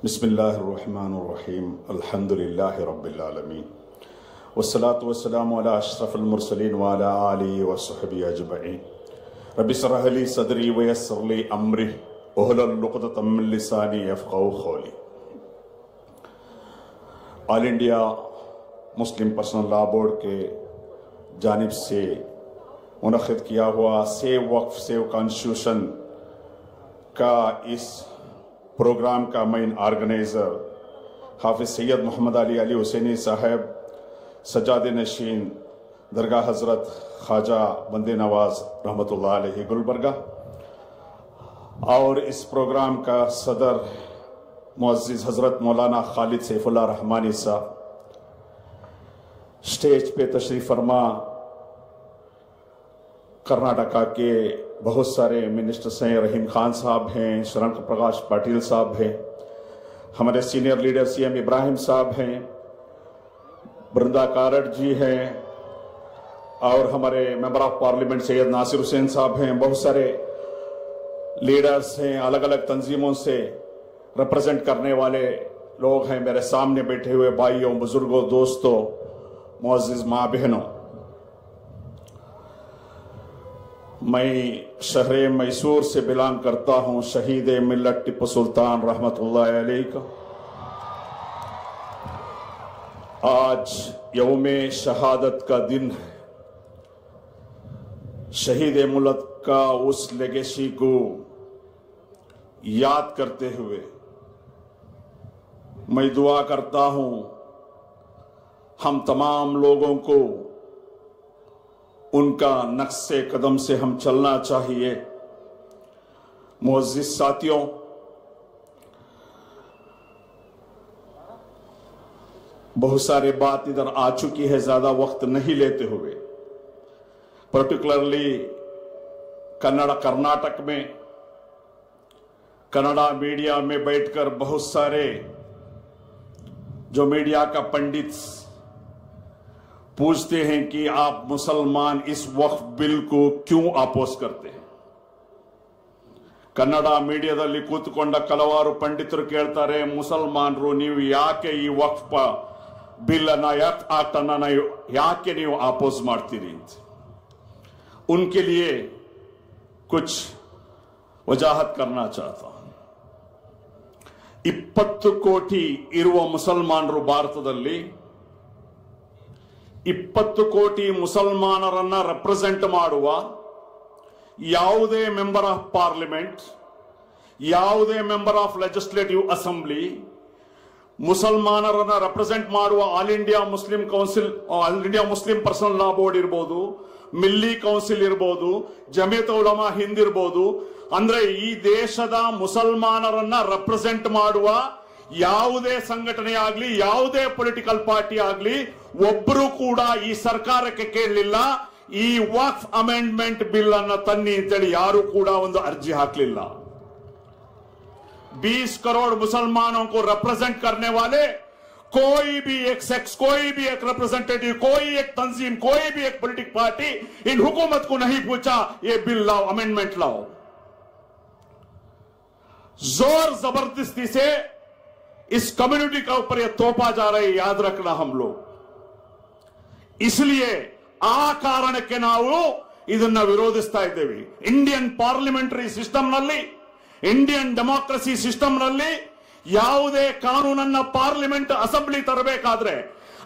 बिस्मिल्लाहिर्रहमानिर्रहीम अल्हम्दुलिल्लाहि रब्बिल आलमीन वस्सलातु वस्सलामु अला अशरफिल मुरसलीन व अला आलिहि व सहबिहि अजमईन रब्बि इश्रह ली सदरी व यस्सिर ली अमरी वहलुल उक़दतम मिन लिसानी यफ़क़हू क़ौली। All India Muslim Personal Law Board के जानिब से मुनक़िद किया हुआ सेव वक्फ सेव कॉन्स्टिट्यूशन का इस प्रोग्राम का मेन ऑर्गेनाइज़र हाफिज सैयद मोहम्मद अली हुसैनी साहब सज्जाद नशीन दरगाह हज़रत ख्वाजा बंदे नवाज रहमतुल्लाह अलैहि गुलबर्गा और इस प्रोग्राम का सदर मुअज़्ज़िज़ हज़रत मौलाना खालिद सैफुल्लाह रहमानी साहब, स्टेज पे तशरीफ़ फरमा कर्नाटका के बहुत सारे मिनिस्टर्स हैं, रहीम खान साहब हैं, शरंक प्रकाश पाटिल साहब हैं, हमारे सीनियर लीडर सीएम इब्राहिम साहब हैं, बृंदा कारट जी हैं और हमारे member of parliament Syed Nasir Hussain sahab हैं। बहुत सारे लीडर्स हैं, अलग अलग तंजीमों से रिप्रेजेंट करने वाले लोग हैं। मेरे सामने बैठे हुए भाइयों, बुजुर्गों, दोस्तों, मुअज़्ज़िज़ माँ बहनों, मैं शहर मैसूर से बिलोंग करता हूं। शहीद मिल्लत टिप्पू सुल्तान रहमतुल्लाह अलैहि का आज यौमे शहादत का दिन है। शहीद मुल्क का उस लेगेसी को याद करते हुए मैं दुआ करता हूं हम तमाम लोगों को उनका नक्शे कदम से हम चलना चाहिए। मुअज़्ज़िज़ साथियों, बहुत सारी बात इधर आ चुकी है, ज्यादा वक्त नहीं लेते हुए पर्टिकुलरली कर्नाटक में कन्नड़ा मीडिया में बैठकर बहुत सारे जो मीडिया का पंडित पूछते हैं कि आप मुसलमान इस वक्फ बिल को क्यों अपोज करते हैं। ಕನ್ನಡ ಮೀಡಿಯಾದಲ್ಲಿ ಕೂತುಕೊಂಡ ಕೆಲವಾರು ಪಂಡಿತರು ಕೇಳ್ತಾರೆ, ಮುಸಲ್ಮಾನರು ನೀವು ಯಾಕೆ ಈ ವಕ್ಫ್ ಬಿಲ್ ಅನ್ನ ಆಕ್ಟ್ ಅನ್ನ ಯಾಕೆ ನೀವು ಅಪೋಸ್ ಮಾಡ್ತೀರಿ ಅಂತ। उनके लिए कुछ वजाहत करना चाहता हूं। 20 ಕೋಟಿ ಇರುವ ಮುಸಲ್ಮಾನರು ಭಾರತದಲ್ಲಿ 20 ಕೋಟಿ ಮುಸಲ್ಮಾನರನ್ನ ರೆಪ್ರೆಸೆಂಟ್ ಮಾಡುವ ಯಾವುದೇ ಮೆಂಬರ್ ಆಫ್ ಪಾರ್ಲಿಮೆಂಟ್, ಯಾವುದೇ ಮೆಂಬರ್ ಆಫ್ ಲೆಜಿಸ್ಲೇಟಿವ್ ಅಸೆಂಬ್ಲಿ, ಮುಸಲ್ಮಾನರನ್ನ ರೆಪ್ರೆಸೆಂಟ್ ಮಾಡುವ All India Muslim Council, All India Muslim Personal Law Board ಇರಬಹುದು, ಮಿಲ್ಲಿ ಕೌನ್ಸಿಲ್ ಇರಬಹುದು, ಜಮಿಯತ್ ಉಲಮಾ ಹಿಂದ್ ಇರಬಹುದು, ಅಂದ್ರೆ ಈ ದೇಶದ ಮುಸಲ್ಮಾನರನ್ನ ರೆಪ್ರೆಸೆಂಟ್ ಮಾಡುವ ಯಾವುದೇ ಸಂಘಟನೆ ಆಗಲಿ, ಯಾವುದೇ ಪೊಲಿಟಿಕಲ್ ಪಾರ್ಟಿ ಆಗಲಿ ಒಬ್ಬರು ಕೂಡ ಈ ಸರ್ಕಾರಕ್ಕೆ ಕೇಳಲಿಲ್ಲ ಈ ವಕ್ಫ್ ಅಮೆಂಡ್ಮೆಂಟ್ ಬಿಲ್ ಅನ್ನ ತನ್ನಿ ಅಂತೇಳಿ ಯಾರು ಕೂಡ ಒಂದು अर्जी ಹಾಕಲಿಲ್ಲ। 20 करोड़ मुसलमानों को रिप्रेजेंट करने वाले कोई भी एक सेक्स, कोई भी एक रिप्रेजेंटेटिव, कोई एक तंजीम, कोई भी एक पॉलिटिकल पार्टी इन हुकूमत को नहीं पूछा ये बिल लाओ, अमेंडमेंट लाओ। जोर जबरदस्ती से इस कम्युनिटी का ऊपर ये तोपा जा रहा है, याद रखना हम लोग। इसलिए ಆ ಕಾರಣಕ್ಕೆ ನಾವು ಇದನ್ನ ವಿರೋಧಿಸ್ತಾ ಇದ್ದೇವೆ। ಇಂಡಿಯನ್ ಪಾರ್ಲಿಮೆಂಟರಿ ಸಿಸ್ಟಮ್ ನಲ್ಲಿ, ಇಂಡಿಯನ್ ಡೆಮಾಕ್ರಸಿ ಸಿಸ್ಟಮ್ ನಲ್ಲಿ ಯಾವುದೇ ಕಾನೂನನ್ನ ಪಾರ್ಲಿಮೆಂಟ್ ಅಸೆಂಬ್ಲಿ ತರಬೇಕಾದ್ರೆ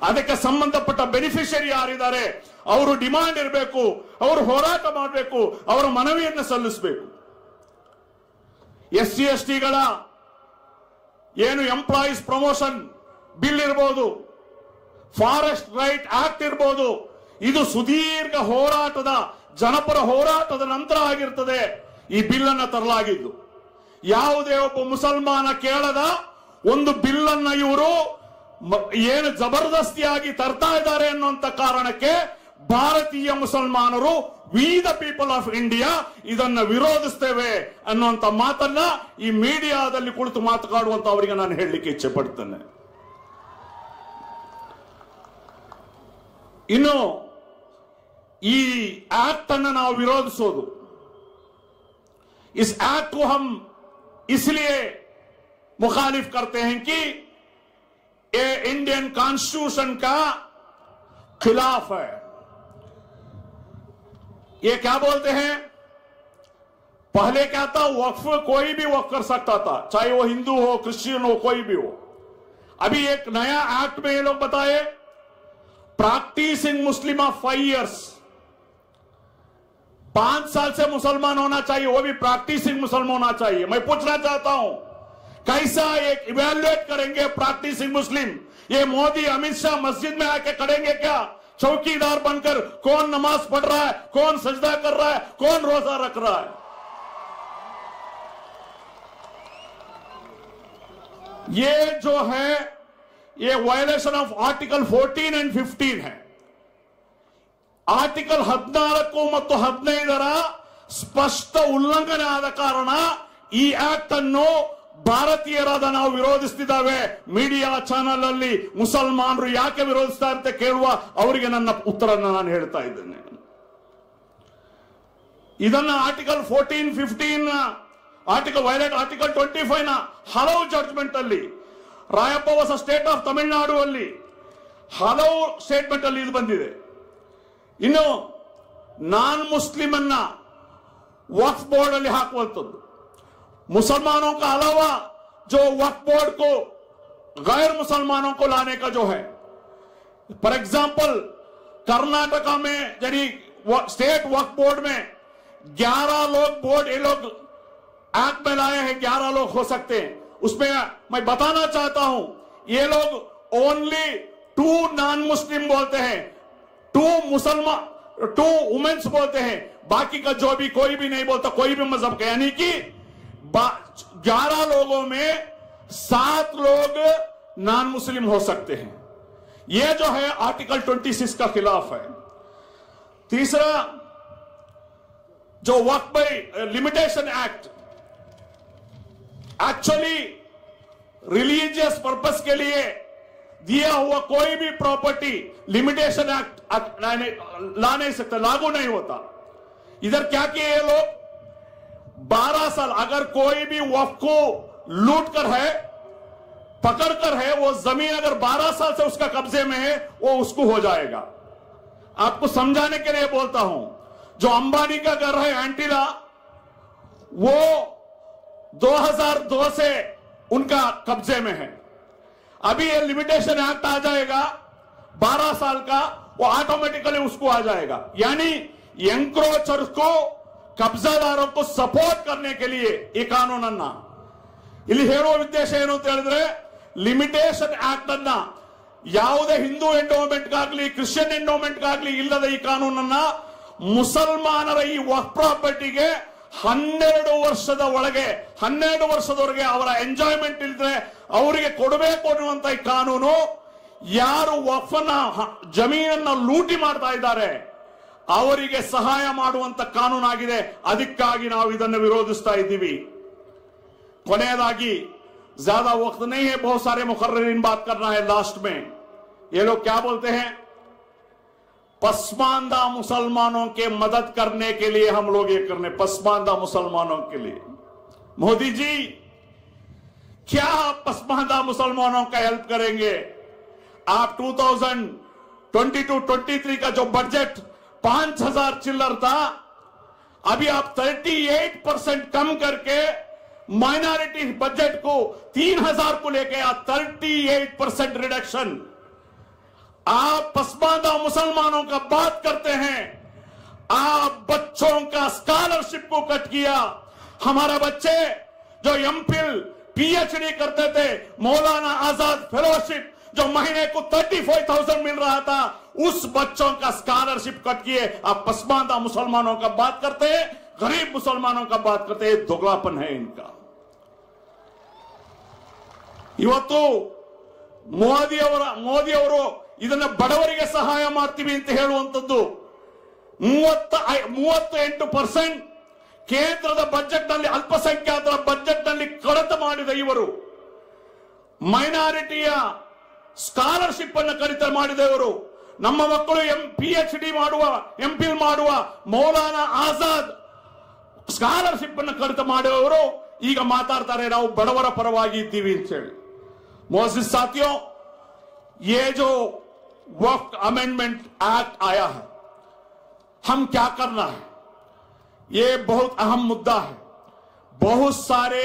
ಅದಕ್ಕೆ ಸಂಬಂಧಪಟ್ಟ ಬೆನಿಫಿಷಿಯರಿ ಯಾರಿದ್ದಾರೆ ಅವರು ಡಿಮಾಂಡ್ ಇರಬೇಕು, ಅವರು ಹೋರಾಟ ಮಾಡಬೇಕು, ಅವರ ಮನವಿಯನ್ನು ಸಲ್ಲಿಸಬೇಕು। SC STಗಳ ಏನು ಎಂಪ್ಲಾಯೀಸ್ ಪ್ರಮೋಷನ್ ಬಿಲ್ ಇರಬಹುದು, ಫಾರೆಸ್ಟ್ ರೈಟ್ ಆಕ್ಟ್ ಇರಬಹುದು, ಇದು ಸುದೀರ್ಘ ಹೋರಾಟದ, ಜನಪರ ಹೋರಾಟದ ನಂತರ ಆಗಿರ್ತದೆ ಈ ಬಿಲ್ ಅನ್ನ ತರಲಾಗಿದ್ದು। ಯಾವುದೇ ಒಬ್ಬ ಮುಸಲ್ಮಾನ ಕೇಳದ ಒಂದು ಬಿಲ್ ಅನ್ನ ಇವರು ಏನು ಜಬರ್ದಸ್ತಿಯಾಗಿ ತರ್ತಾ ಇದ್ದಾರೆ ಅನ್ನುವಂತ ಕಾರಣಕ್ಕೆ ಭಾರತೀಯ ಮುಸಲ್ಮಾನರು, we the people of India ಇದನ್ನ ವಿರೋಧಿಸ್ತೇವೆ ಅನ್ನುವಂತ ಮಾತನ್ನ ಈ ಮೀಡಿಯಾದಲ್ಲಿ ಕುಳಿತು ಮಾತನಾಡುವಂತ ಅವರಿಗೆ ನಾನು ಹೇಳಲಿಕ್ಕೆ ಇಚ್ಛೆ ಪಡ್ತೇನೆ। ಇನ್ನು ಈ एक्ट अन्न ನಾವು ವಿರೋಧಿಸೋದು, इस एक्ट को हम इसलिए मुखालिफ करते हैं कि ये इंडियन कॉन्स्टिट्यूशन का खिलाफ है। ये क्या बोलते हैं, पहले क्या था, वक्फ कोई भी वक्फ कर सकता था, चाहे वो हिंदू हो, क्रिश्चियन हो, कोई भी हो। अभी एक नया एक्ट में ये लोग बताए, प्रैक्टिसिंग मुस्लिम ऑफ 5 इयर्स, 5 साल से मुसलमान होना चाहिए, वो भी प्रैक्टिसिंग मुसलमान होना चाहिए। मैं पूछना चाहता हूं, कैसा एक इवैल्यूएट करेंगे प्रैक्टिसिंग मुस्लिम? ये मोदी अमित शाह मस्जिद में आके करेंगे क्या, चौकीदार बनकर? कौन नमाज पढ़ रहा है, कौन सजदा कर रहा है, कौन रोजा रख रहा है? ये जो है, ये वायलेशन ऑफ आर्टिकल 14 and 15 है। ಆರ್ಟಿಕಲ್ 14 ಮತ್ತು 15ರ ಸ್ಪಷ್ಟ ಉಲ್ಲಂಘನೆ ಆದ ಕಾರಣ ಈ ಆಕ್ಟ್ ಅನ್ನು ಭಾರತೀಯರಾದ ನಾವು ವಿರೋಧಿಸುತ್ತಿದ್ದೇವೆ। ಮೀಡಿಯಾ ಚಾನೆಲ್ ಅಲ್ಲಿ ಮುಸಲ್ಮಾನರು ಯಾಕೆ ವಿರೋಧಿಸ್ತಾರೆ ಅಂತ ಕೇಳುವ ಅವರಿಗೆ ನನ್ನ ಉತ್ತರವನ್ನು ನಾನು ಹೇಳ್ತಾ ಇದ್ದೇನೆ। ಇದನ್ನ ಆರ್ಟಿಕಲ್ 14, 15 ಆರ್ಟಿಕಲ್ ವೈಲೇಟ್, ಆರ್ಟಿಕಲ್ 25 ನ ಹಲವು ಜಡ್ಜ್ಮೆಂಟ್ ಅಲ್ಲಿ, ರಾಯಪ್ಪ ಹೊಸ ಸ್ಟೇಟ್ ಆಫ್ ತಮಿಳುನಾಡು ಅಲ್ಲಿ ಹಲವು ಸ್ಟೇಟ್ಮೆಂಟ್ ಅಲ್ಲಿ ಇದು ಬಂದಿದೆ। ಇನ್ನು ನಾನ್ मुस्लिम वक्फ बोर्ड ಅಲ್ಲಿ ಹಾಕುವಂತದ್ದು, मुसलमानों का अलावा जो वक्फ बोर्ड को गैर मुसलमानों को लाने का जो है, फॉर एग्जाम्पल कर्नाटका में यानी स्टेट वक्फ बोर्ड में 11 लोग बोर्ड, ये लोग एक्ट में लाए हैं, 11 लोग हो सकते हैं। उसमें मैं बताना चाहता हूं, ये लोग ओनली 2 नॉन मुस्लिम बोलते हैं, 2 मुसलमान, 2 वुमेन्स बोलते हैं, बाकी का जो भी कोई भी नहीं बोलता, कोई भी मजहब का। यानी कि 11 लोगों में 7 लोग नॉन मुस्लिम हो सकते हैं। यह जो है आर्टिकल 26 का खिलाफ है। तीसरा, जो Waqf limitation act, actually religious purpose के लिए दिया हुआ कोई भी प्रॉपर्टी लिमिटेशन एक्ट ला नहीं सकता, लागू नहीं होता। इधर क्या किए ये लोग, 12 साल अगर कोई भी वक्फ को लूट कर है, पकड़ कर है, वो जमीन अगर 12 साल से उसका कब्जे में है, वो उसको हो जाएगा। आपको समझाने के लिए बोलता हूं, जो अंबानी का घर है एंटीला, वो 2002 से उनका कब्जे में है। अभी ये लिमिटेशन एक्ट आ जाएगा 12 साल का, वो ऑटोमेटिकली उसको आ जाएगा। यानी एंक्रोचर को, ಕಬ್ಜಾದಾರರು को ಸಪೋರ್ಟ್ करने के लिए ಈ ಕಾನೂನನ್ನ ಇಲ್ಲಿ ಹೇಳುವ ಉದ್ದೇಶ ಏನು ಅಂತ ಹೇಳಿದ್ರೆ, ಲಿಮಿಟೇಷನ್ ಆಕ್ಟ್ ಅನ್ನ ಯಾವುದೇ ಹಿಂದೂ ಎಂಡೋಮೆಂಟ್ ಗಾಗಲಿ ಕ್ರಿಶ್ಚಿಯನ್ ಎಂಡೋಮೆಂಟ್ ಗಾಗಲಿ ಇಲ್ಲದ ಈ ಕಾನೂನನ್ನ ಮುಸಲ್ಮಾನರ ಈ ವಕ್ಫ್ ಪ್ರಾಪರ್ಟಿಗೆ 12 ವರ್ಷದ ಒಳಗೆ, 12 ವರ್ಷದವರೆಗೆ ಅವರ ಎಂಜಾಯ್ಮೆಂಟ್ ಇಲ್ಲದೆ ಅವರಿಗೆ ಕೊಡಬೇಕು ಅನ್ನುವಂತ ಈ ಕಾನೂನು, ಯಾರು ವಕ್ಫನ್ನ ಜಮೀನನ್ನ ಲೂಟಿ ಮಾಡ್ತಾ ಇದ್ದಾರೆ ಅವರಿಗೆ ಸಹಾಯ ಮಾಡುವಂತ ಕಾನೂನಾಗಿದೆ। ಅದಕ್ಕಾಗಿ ನಾವು ಇದನ್ನು ವಿರೋಧಿಸ್ತಾ ಇದ್ದೀವಿ। ಕೊನೆಯದಾಗಿ, ज्यादा वक्त नहीं है, बहुत सारे मुकर्रिरीन बात करना है लास्ट में। ये लोग क्या बोलते हैं, पसमानदा मुसलमानों के मदद करने के लिए हम लोग ये करने, पसमानदा मुसलमानों के लिए। मोदी जी, क्या आप पसमानदा मुसलमानों का हेल्प करेंगे? आप 2022-23 का जो बजट 5000 चिल्लर था, अभी आप 38% कम करके माइनॉरिटी बजट को 3000 को लेके 38% रिडक्शन। आप पसमानदा मुसलमानों का बात करते हैं, आप बच्चों का स्कॉलरशिप को कट किया। हमारे बच्चे जो एमफिल पीएचडी करते थे, मौलाना आजाद फेलोशिप जो महीने को 35,000 मिल रहा था, उस बच्चों का स्कॉलरशिप कट किए। आप पसमानदा मुसलमानों का बात करते हैं, गरीब मुसलमानों का बात करते हैं, दोगलापन है इनका। ಇವತ್ತು ಮೋದಿ ಅವರು ಇದನ್ನ ಬಡವರಿಗೆ ಸಹಾಯ ಮಾಡ್ತೀವಿ ಅಂತ ಹೇಳುವಂತದ್ದು 38% ಕೇಂದ್ರದ ಬಜೆಟ್ ನಲ್ಲಿ, ಅಲ್ಪಸಂಖ್ಯಾತರ ಬಜೆಟ್ ನಲ್ಲಿ ಕಡಿತ ಮಾಡಿದ ಇವರು, ಮೈನಾರಿಟಿಯ ಸ್ಕಾಲರ್ಶಿಪ್ ಅನ್ನು ಕಡಿತ ಮಾಡಿದ ಇವರು, ನಮ್ಮ ಮಕ್ಕಳು PhD ಮಾಡುವ, ಎಂಫಿಲ್ ಮಾಡುವ ಮೌಲಾನಾ ಆಜಾದ್ ಸ್ಕಾಲರ್ಶಿಪ್ ಅನ್ನು ಕಡಿತ ಮಾಡುವವರು ಈಗ ಮಾತಾಡ್ತಾರೆ ನಾವು ಬಡವರ ಪರವಾಗಿ ಇದ್ದೀವಿ ಅಂತ ಹೇಳಿ. मोअज़्ज़िज़ साथियों, ये जो वक्फ अमेंडमेंट एक्ट आया है, हम क्या करना है, ये बहुत अहम मुद्दा है. बहुत सारे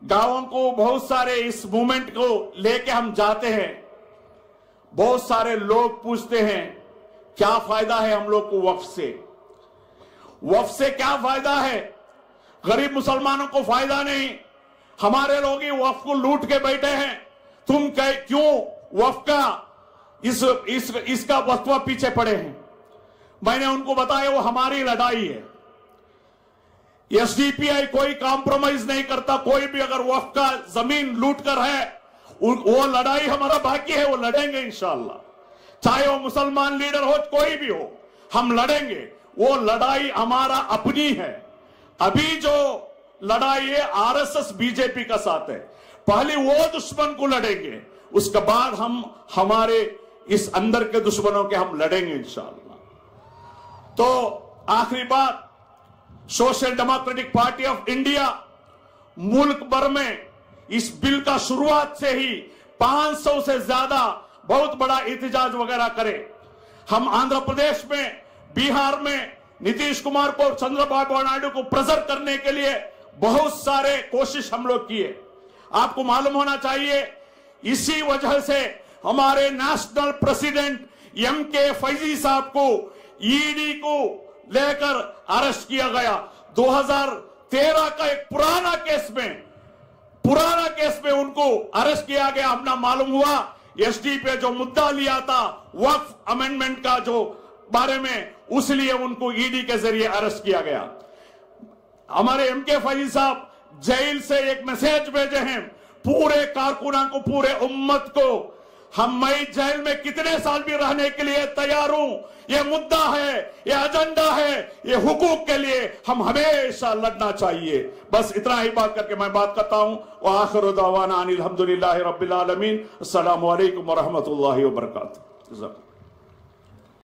गांवों को, बहुत सारे इस मूवमेंट को लेके हम जाते हैं. बहुत सारे लोग पूछते हैं क्या फायदा है हम लोग को वक्फ से. वक्फ से क्या फायदा है? गरीब मुसलमानों को फायदा नहीं. हमारे लोग ही वक्फ को लूट के बैठे हैं. तुम क्यों वक्फ का इसका वक्फ पीछे पड़े हैं? मैंने उनको बताया वो हमारी लड़ाई है. एसडीपीआई कोई कॉम्प्रोमाइज नहीं करता. कोई भी अगर वक्फ का जमीन लूट कर है, वो लड़ाई हमारा बाकी है, वो लड़ेंगे इंशाअल्लाह. चाहे वो मुसलमान लीडर हो, कोई भी हो, हम लड़ेंगे. वो लड़ाई हमारा अपनी है. अभी जो लड़ाई है आरएसएस बीजेपी का साथ है. पहले वो दुश्मन को लड़ेंगे, उसके बाद हम हमारे इस अंदर के दुश्मनों के हम लड़ेंगे इंशाअल्लाह. तो आखिरी बात, social democratic party of India मुल्क भर में इस बिल का शुरुआत से ही 500 से ज्यादा बहुत बड़ा एहतजाज वगैरह करे. हम आंध्र प्रदेश में, बिहार में नीतीश कुमार को, चंद्रबाबू नायडू को प्रेशर करने के लिए बहुत सारे कोशिश हम लोग किए. आपको मालूम होना चाहिए, इसी वजह से हमारे नेशनल प्रेसिडेंट एमके फैजी साहब को ईडी को लेकर अरेस्ट किया गया. 2013 का एक पुराना केस में उनको अरेस्ट किया गया. अपना मालूम हुआ एसडी पे जो मुद्दा लिया था वक्फ अमेंडमेंट का जो बारे में, उसलिए उनको ईडी के जरिए अरेस्ट किया गया. हमारे एमके फैजी साहब जेल से एक मैसेज भेजे हैं पूरे कारकुनों को, पूरे उम्मत को. मैं जेल में कितने साल भी रहने के लिए तैयार हूं. ये मुद्दा है, ये एजेंडा है, ये हुकूक के लिए हम हमेशा लड़ना चाहिए. बस इतना ही बात करके मैं बात करता हूं. व आखिरु दअवाना अनिल हम्दुलिल्लाहि रब्बिल आलमीन. अस्सलामु अलैकुम व रहमतुल्लाहि व बरकातुहू.